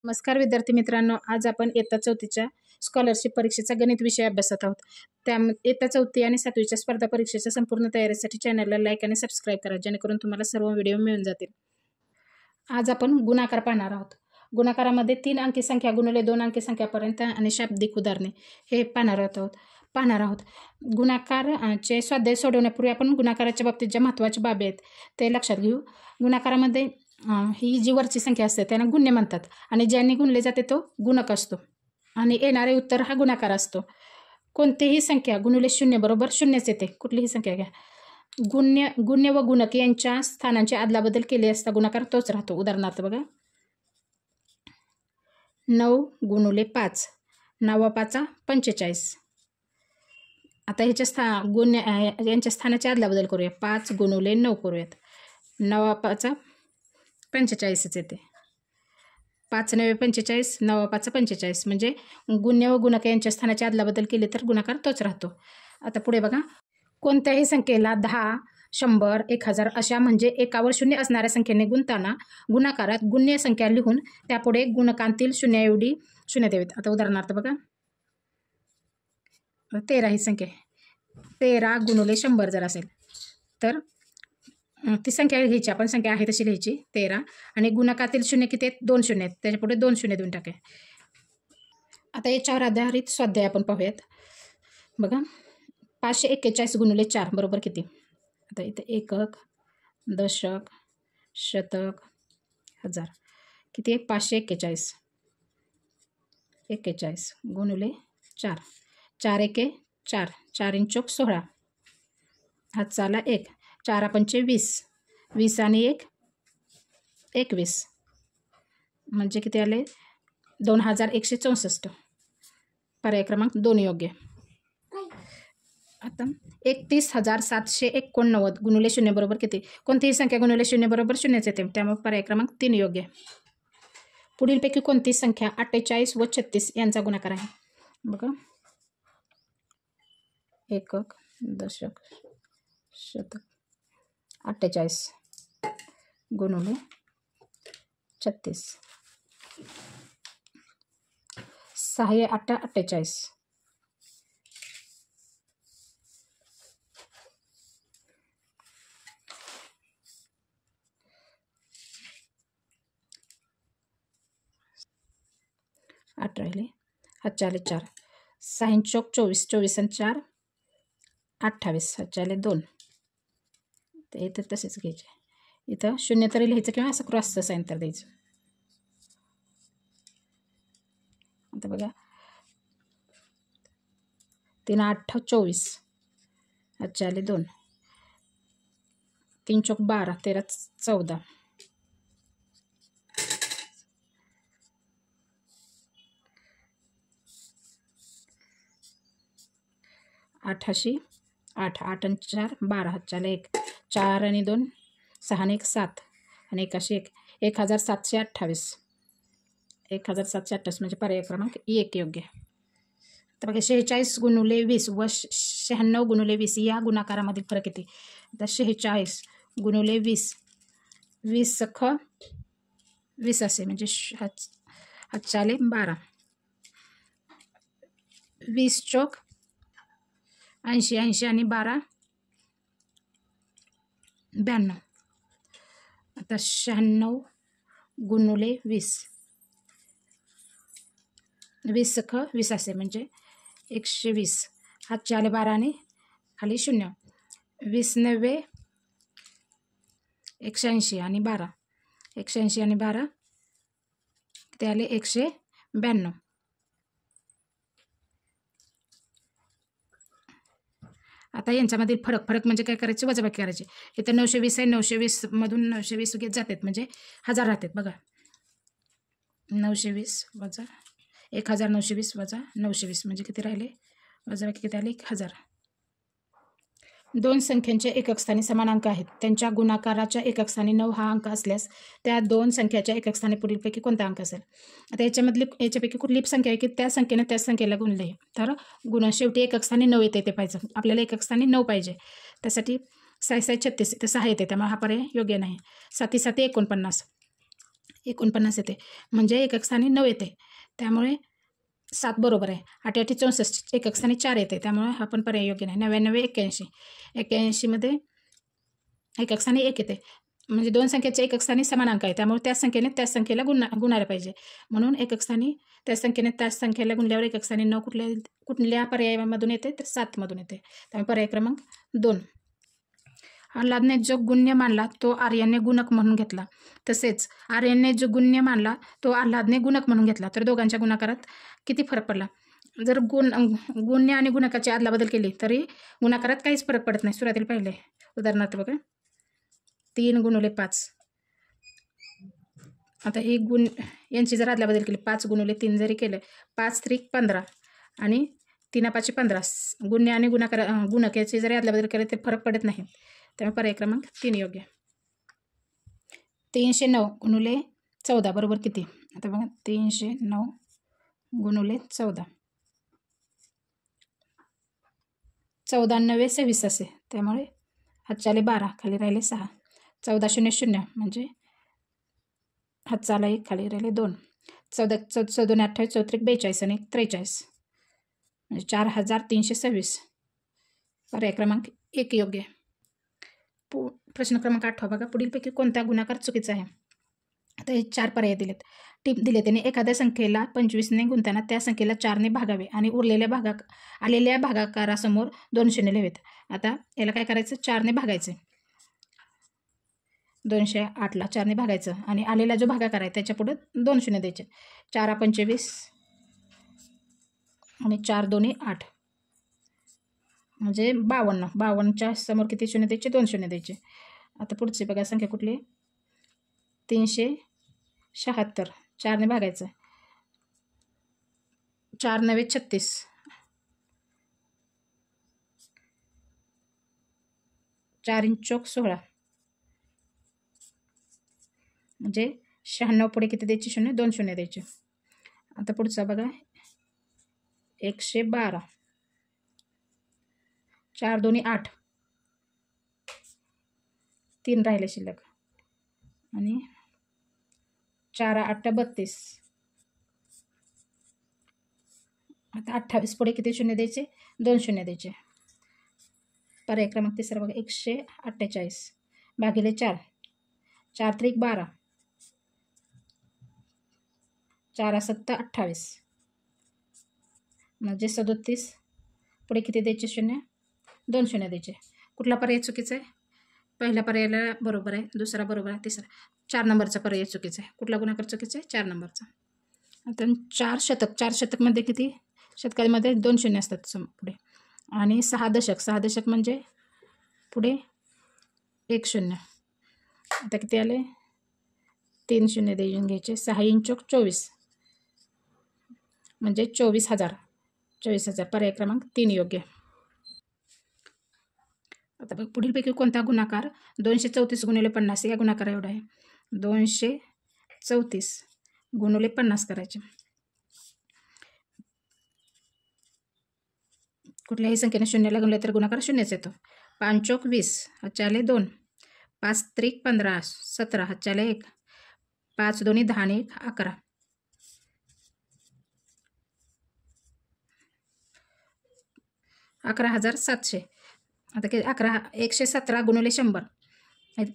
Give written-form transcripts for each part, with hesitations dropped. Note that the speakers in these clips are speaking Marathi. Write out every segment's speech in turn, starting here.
नमस्कार विद्यार्थी मित्रांनो, आज आपण इयत्ता चौथीच्या स्कॉलरशिप परीक्षेचा गणित विषय अभ्यासत आहोत. इयत्ता चौथी आणि सातवीच्या स्पर्धा परीक्षेच्या संपूर्ण तयारीसाठी चॅनलला लाईक आणि सबस्क्राईब करा, जेणेकरून तुम्हाला सर्व व्हिडिओ मिळून जातील. आज आपण गुणाकार पाहणार आहोत. गुणाकारामध्ये 3 अंकी संख्या गुणिले 2 अंकी संख्यापर्यंत आणि शाब्दिक उदाहरणे हे पाहणार आहोत. गुणाकारचे स्वाध्याय सोडवण्यापूर्वी आपण गुणाकाराच्या बाबतीत ज्या महत्त्वाच्या बाबी आहेत ते लक्षात घेऊ. गुणाकारामध्ये ही जी वरची संख्या असते त्यांना गुण्य म्हणतात आणि ज्यांनी गुणले जाते तो गुणक असतो आणि येणारे उत्तर हा गुणाकार असतो. कोणतीही संख्या गुणिले 0 बरोबर 0च येते. कुठलीही संख्या घ्या, गुण्य व गुणक यांच्या स्थानांची अदलाबदल केली असता गुणाकार तोच राहतो. उदाहरणार्थ बघा, 9 गुणिले 5, 9 5 45. आता ह्याच्या यांच्या स्थानाची अदलाबदल करूया. 5 गुणिले 9 करूयात. 9 5 45च येते. 5 9 45, 9 5 45. म्हणजे गुण्य व गुणक यांच्या स्थानाची अदलाबदल केली तर गुणाकार तोच राहतो. आता पुढे बघा, कोणत्याही संख्येला 10, 100, 1000 अशा म्हणजे एकावर शून्य असणाऱ्या संख्येने गुणताना गुणाकारात गुण्य संख्या लिहून त्यापुढे गुणकांतील शून्याऐवजी शून्य द्यावेत. आता उदाहरणार्थ बघा, 13 ही संख्या, 13 गुणिले 100 जर असेल तर ती संख्या घ्यायची, आपण संख्या आहे तशी लिहायची 13 आणि गुणकातील शून्य किती आहेत? 2 शून्य आहेत. त्याच्यापुढे 2 शून्य देऊन टाका. आता याच्यावर आधारित स्वाध्याय आपण पाहूयात. बघा, 541 गुणिले 4 बरोबर किती? आता इथे एकक, दशक, शतक, हजार किती आहे? 541. 41 गुणिले 4, 4 एके 4, 4 × 16, हात चाला 1, 4 पंचे 20, 20 आणि 1 21 म्हणजे किती आले? 2164. पर्याय क्रमांक 2 योग्य. आता 31,789 गुणिले 0 बरोबर किती? कोणतीही संख्या गुणिले 0 बरोबर 0च येते, त्यामुळे पर्याय क्रमांक 3 योग्य. पुढीलपैकी कोणती संख्या 48 व 36 यांचा गुणाकार आहे? बघा, एकक, दशक, शतक. 48 गुणिले 36, 6 8 48. आठ राहिले, हातचे आले 4, 6 × 24, 24 आणि 4 28, हातचे आले 2. ते इथं तसेच घ्यायचे. इथं शून्य तरी लिहायचं किंवा असं क्रॉसचं साईन तर द्यायचं. आता बघा, 3 8 24, हातचे आले 2, 3 चौक 12, 13 14, 88 8, 8 आणि 4 12, हातचे आले 1, 4 आणि 2 6 आणि 1 7 आणि 1 1 1728. 1728 म्हणजे पर्याय क्रमांक 1 योग्य. तर बघा, 46 गुणिले 20 व 96 गुणिले 20 या गुणाकारामधील फरक किती? तर 46 गुणिले 20, 20 सख 20 असे म्हणजे हातचे आले 12, 20 चौक 80, 80 आणि 12 92. आता 96 गुणिले 20, 20 सख 20 असे म्हणजे 120, हातचे आले 12 आणि खाली 0, 20 90 180 आणि 12, 180 आणि 12 ते आले 192. आता यांच्यामधील फरक म्हणजे काय करायचे? वजाबाकी करायची. इथं 920 आहे, 920 मधून 920 घेत जातात म्हणजे 1000 राहतात. बघा, 920 वजा 1920 वजा 920 म्हणजे किती राहिले? वजाबाकी किती आले? 1000. दोन संख्यांच्या एकक स्थानी समान अंक आहेत. त्यांच्या गुणाकाराच्या एकक स्थानी 9 हा अंक असल्यास त्या दोन संख्याच्या एकक स्थानी पुढीलपैकी कोणता अंक असेल? आता याच्यापैकी कुठली संख्या आहे की त्या संख्येने त्या संख्येला गुणले तर शेवटी एकक स्थानी 9 येते ते पाहिजे. आपल्याला एकक स्थानी 9 पाहिजे. त्यासाठी 6 6 36 इथे 6 येते, त्यामुळे हा पर्याय योग्य नाही. 7 7 49, 49 येते, म्हणजे एकक स्थानी 9 येते, त्यामुळे 7 बरोबर आहे. 8 8 64 एकक स्थानी 4 येते, त्यामुळे हा पण पर्याय योग्य नाही. 99 81 81मध्ये एकक स्थानी 1 येते, म्हणजे दोन संख्येच्या एकक स्थानी समान अंक आहे, त्यामुळे त्याच संख्येने त्याच संख्येला गुणायला पाहिजे. म्हणून एकक स्थानी त्याच संख्येने त्याच संख्येला गुणल्यावर एकक स्थानी 9 कुठल्या पर्यायामधून येते, तर 7 मधून येते. त्यामुळे पर्याय क्रमांक 2. आल्हादने जो गुण्य मानला तो आर्यनने गुणक म्हणून घेतला, तसेच आर्यनने जो गुण्य मानला तो आल्हादने गुणक म्हणून घेतला, तर दोघांच्या गुणाकारात किती फरक पडला? जर गुण्य आणि गुणकाची अदलाबदल केली तरी गुणाकारात काहीच फरक पडत नाही. सुरुवातीला पहिले उदाहरणार्थ बघा, 3 गुणिले 5. आता ही यांची जर अदलाबदल केली, 5 गुणिले 3 जरी केलं, 5 त्रिक 15 आणि 3 5 15. गुण्य आणि गुणक याची जरी अदलाबदल केली ते फरक पडत नाही, त्यामुळे पर्याय क्रमांक 3 योग्य. 309 गुणिले 14 बरोबर किती? आता बघा, 309 गुणिले 14, 14 9 26 असे, त्यामुळे हातच्या आले 12, खाली राहिले 6. 14 0 0 म्हणजे हातचा आला 1, खाली राहिले 2. 14 14 28 34 42 आणि 43 म्हणजे 4326. पर्याय क्रमांक 1 योग्य. प्रश्न क्रमांक 8 बघा, पुढीलपैकी कोणता गुणाकार चुकीचा आहे? आता हे 4 पर्याय दिलेत. टिप दिले त्याने, एखाद्या संख्येला 25ने गुणताना त्या संख्येला 4ने भागावे आणि उरलेल्या आलेल्या भागाकारासमोर 2 शून्य लिहावेत. आता याला काय करायचं, 4ने भागायचं. 208ला 4ने भागायचं आणि आलेला जो भागाकार आहे त्याच्या पुढे 2 शून्य द्यायचे. 4 25 आणि 4 2 8 म्हणजे 52. 52च्या समोर किती शून्य द्यायचे? 2 शून्य द्यायचे. आता पुढची बघा संख्या कुठली? 376. 4ने भागायचं. 4 9 36. 4 चौक 16 म्हणजे 96 पुढे किती द्यायचे? शून्य, 2 शून्य द्यायचे. आता पुढचा बघा, 112. 4 2 8, 3 राहिले शिल्लक आणि 4 8 32. आता 28 पुढे किती शून्य द्यायचे? 2 शून्य द्यायचे. पर्याय क्रमांक 3 बघा, 148 भागिले 4. 4 त्रिक 12, 4 7 28 म्हणजे 37. पुढे किती द्यायचे? शून्य, 2 शून्य द्यायचे. कुठला पर्याय चुकीचा आहे? पहिल्या पर्यायाला बरोबर आहे, दुसरा बरोबर आहे, तिसरा 4 नंबरचा पर्याय चुकीचा आहे. कुठला गुणाकार चुकीचा आहे? 4 नंबरचा. आता 4 शतक. 4 शतकमध्ये किती? शतकामध्ये 2 शून्य असतात पुढे. आणि 6 दशक. 6 दशक म्हणजे पुढे 1 शून्य. आता किती आले? 3 शून्य देऊन घ्यायचे. 6 चौक 24 म्हणजे 24,000. 24,000. पर्याय क्रमांक 3 योग्य. आता बघ, पुढीलपैकी कोणता गुणाकार 234 गुणिले 50 या गुणाकार एवढा आहे? 234 गुणिले 50 करायचे. कुठल्याही संख्येने शून्याला गुणले तर गुणाकार शून्यच येतो. 5 चौक 20, हातच्या आले 2. 5 त्रिक 15 17, हातच्या आले 1. 5 2 10 आणि 1 11. 11,700. आता किती? 117 गुणिले 100.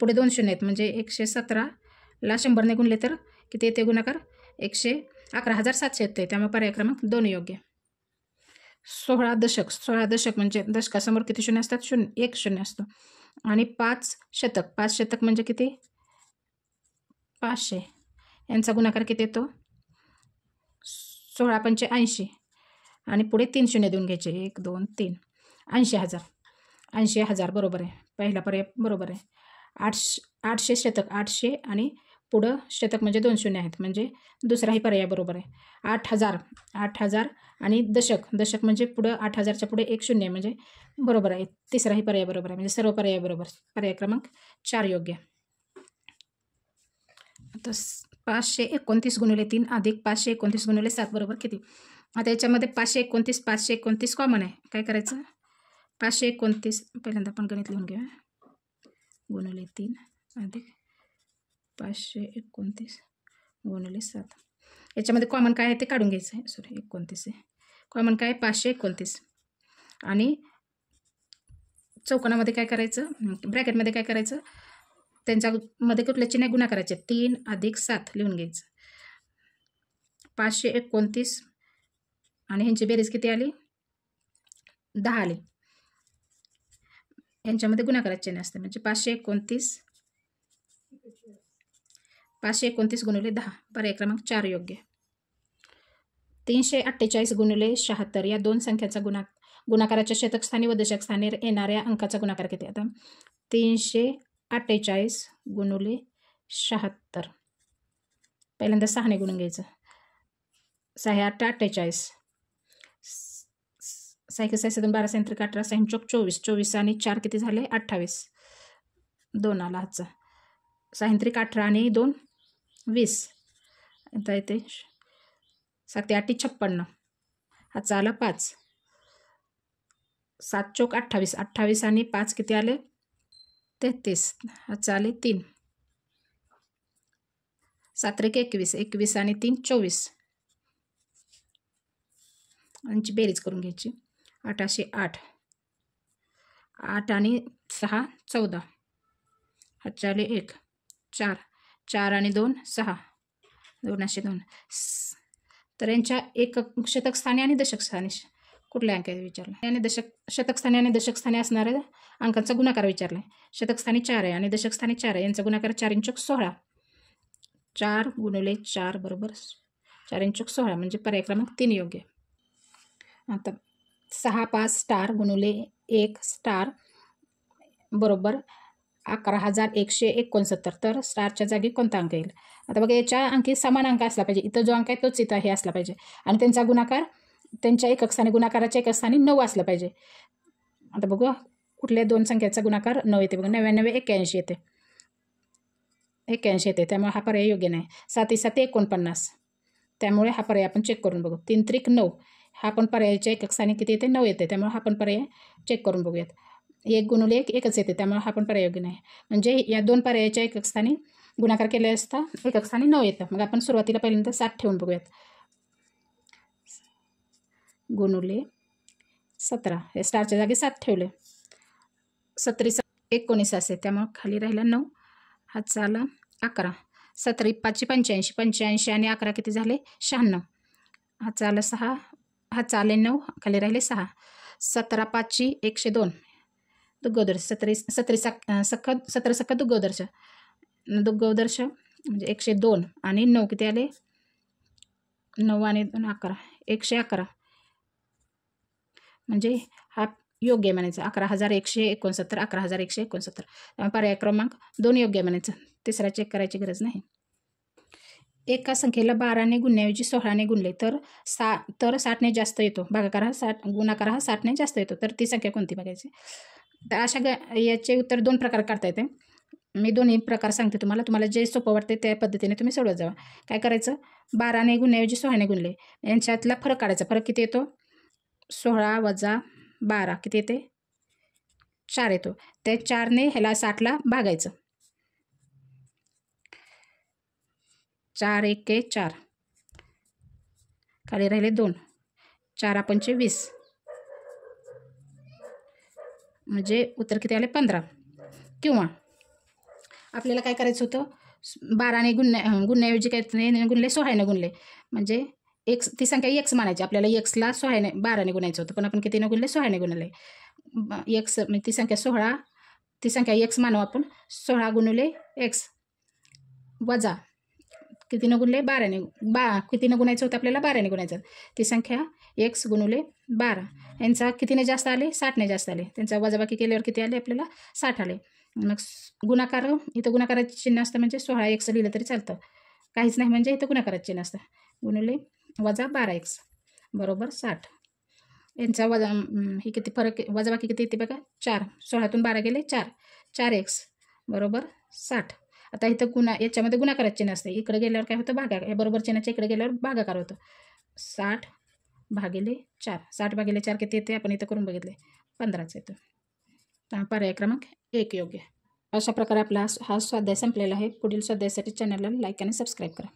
पुढे 2 शून्य आहेत म्हणजे 117ला 100ने गुणले तर किती येते गुणाकार? 11,700 येते. त्यामुळे पर्याय क्रमांक 2 योग्य. 16 दशक. 16 दशक म्हणजे दशकासमोर किती शून्य असतात? 1 शून्य असतो. आणि 5 शतक. 5 शतक म्हणजे किती? 500. यांचा गुणाकार किती येतो? 16 पंचे 80 आणि पुढे 3 शून्य देऊन घ्यायचे. 1 2 3 80,000. 80,000 बरोबर आहे. पहिला पर्याय बरोबर आहे. 800 शतक. 800 आणि पुढं शतक म्हणजे 2 शून्य आहेत म्हणजे दुसराही पर्याय बरोबर आहे. 8,000. 8,000 आणि दशक. दशक म्हणजे पुढं 8,000च्या पुढे 1 शून्य म्हणजे बरोबर आहे. तिसराही पर्याय बरोबर आहे म्हणजे सर्व पर्याय बरोबर. पर्याय क्रमांक 4 योग्य. आता 529 गुणिले 3 अधिक 529 गुणिले 7 बरोबर किती? आता याच्यामध्ये 529 कॉमन आहे. काय करायचं? 529 पहिल्यांदा आपण गणित लिहून घेऊया. गुणिले 3 अधिक 529 गुणिले 7. याच्यामध्ये कॉमन काय आहे ते काढून घ्यायचं आहे. सॉरी 29 आहे. कॉमन काय 529. आणि चौकोनामध्ये काय करायचं, ब्रॅकेटमध्ये काय करायचं, त्यांच्यामध्ये कुठल्या चिन्ह गुणाकाराचे 3 + 7 लिहून घ्यायचं. 529 आणि ह्यांची बेरीज किती आली, 10 आली. यांच्यामध्ये गुणाकाराचे चिन्ह असते म्हणजे 529 गुणिले 10. पर्याय क्रमांक 4 योग्य. 348 गुणिले 76 या दोन संख्यांचा गुणाकाराच्या शतकस्थानी व दशकस्थानी येणाऱ्या अंकाचा गुणाकार किती. आता 348 गुणिले 76 पहिल्यांदा 6ने गुणून घ्यायचं. 6 8 48, 6 1 6 7 12 6 3 18 6 चौक 24, 24 आणि 4 किती झाले 28, 2 आला हातचा. 6 3 18 आणि 2 20. आता येते 7 8 56, हातचा आला 5. 7 चौक 28, 28 आणि 5 किती आले 33, हातचा आले 3. 7 1 21, 21 आणि 3 24. यांची बेरीज करून घ्यायची. 8 8, 8 आणि 6 14, हातचे आले 1. 4 4 आणि 2 6, 2 2. तर यांच्या एकक शतकस्थानी आणि दशकस्थानी कुठल्या अंक विचारला आणि शतकस्थानी आणि दशकस्थानी असणाऱ्या अंकांचा गुणाकार विचारला आहे. शतकस्थानी 4 आहे आणि दशकस्थानी 4 आहे. यांचा गुणाकार 4 × 16. 4 गुणिले 4 बरोबर 4 × 16 म्हणजे पर्याय क्रमांक 3 योग्य. आता 6 5 स्टार गुणिले 1 स्टार बरोबर 11,169. तर स्टारच्या जागी कोणता अंक येईल. आता बघा याच्या अंकी समान अंक असला पाहिजे. इथं जो अंक आहे तोच इथं हे असला पाहिजे आणि त्यांचा गुणाकार त्यांच्या एकक स्थानी गुणाकाराच्या एकक स्थानी 9 असलं पाहिजे. आता बघू कुठल्या दोन संख्याचा गुणाकार 9 येते. बघा 99 81 येते, 81 येते. त्यामुळे हा पर्याय योग्य नाही. 7 7 49, त्यामुळे हा पर्याय आपण चेक करून बघू. 3 3 9, हा पण पर्यायाच्या एकक स्थानी किती येते 9 येते. त्यामुळे हा पण पर्याय चेक करून बघूयात. 1 गुणिले 1 एकच येते, त्यामुळे हा पण पर्याय योग्य नाही. म्हणजे या दोन पर्यायाच्या एकक स्थानी गुणाकार केले असता एकक स्थानी 9 येतं. मग आपण सुरुवातीला पहिल्यांदा 7 ठेवून बघूयात. गुणिले 17, हे स्टारच्या जागी 7 ठेवले. 17 19 असे, त्यामुळे खाली राहिला 9, हातचा आला 11. 17 5 85, 85 आणि 11 किती झाले 96, हातचा आला 6, हातचा आले 9, खाली राहिले 6. 17 5 102 दुग्गोदर्श, 17 सख्ख दुग्गोदर्श, दुग्गोदर्श म्हणजे 102 आणि 9 किती आले 9 आणि 2 11, 111 म्हणजे हा योग्य म्हणायचं. 11,169, 11,169. त्यामुळे पर्याय क्रमांक 2 योग्य म्हणायचं. तिसरा चेक करायची गरज नाही. एका संख्येला 12ने गुणण्याऐवजी 16ने गुणले तर 60ने जास्त येतो. भागाकार हा 60, गुणाकार हा 60ने जास्त येतो. तर ती संख्या कोणती बघायची. तर अशा याचे उत्तर 2 प्रकार काढता येते. मी दोन्ही प्रकार सांगते तुम्हाला. तुम्हाला जे सोपं वाटते त्या पद्धतीने तुम्ही सोडवत जावा. काय करायचं, 12ने गुणण्याऐवजी 16ने गुणले, यांच्यातला फरक काढायचा. फरक किती येतो 16 वजा 12 किती येते 4 येतो. त्या 4ने ह्याला 60ला भागायचं. 4 1 4, खाली राहिले 2, 4 5 20 म्हणजे उत्तर किती आले 15. किंवा आपल्याला काय करायचं होतं, 12ने गुणण्याऐवजी काय गुणले 16ने गुणले म्हणजे ती संख्या x मानायची. आपल्याला xला 12ने गुणायचं होतं, पण आपण कितीने गुणले 16ने गुणले. x म्हणजे ती संख्या 16, ती संख्या x मानू आपण. 16 गुणिले x वजा कितीनं गुणले 12ने, कितीनं गुणायचं होतं आपल्याला 12ने गुणायचं. ती संख्या x गुणिले 12, यांचा कितीने जास्त आले 60ने जास्त आले. त्यांचा वजाबाकी केल्यावर किती आले आपल्याला 60 आले. मग गुणाकार, इथं गुणाकाराचे चिन्ह असतं म्हणजे 16x लिहिलं तरी चालतं. काहीच नाही म्हणजे इथं गुणाकाराचे चिन्ह असतं. गुणिले वजा 12x बरोबर 60. यांचा वजा ही किती फरक, वजाबाकी किती येते बघा 4, 16तून 12 गेले 4, 4x बरोबर 60. आता इथं याच्यामध्ये गुणाकाराचे चिन्ह असते. इकडे गेल्यावर काय होतं भागाकार, या बरोबर चिन्हाच्या इकडे गेल्यावर भागाकार होतं. 60 भागिले 4, 60 भागिले 4 किती येते आपण इथं करून बघितले 15च येतो. पर्याय क्रमांक 1 योग्य. अशा प्रकारे आपला हा स्वाध्याय संपलेला आहे. पुढील स्वाध्यायासाठी चॅनलला लाईक आणि सबस्क्राईब करा.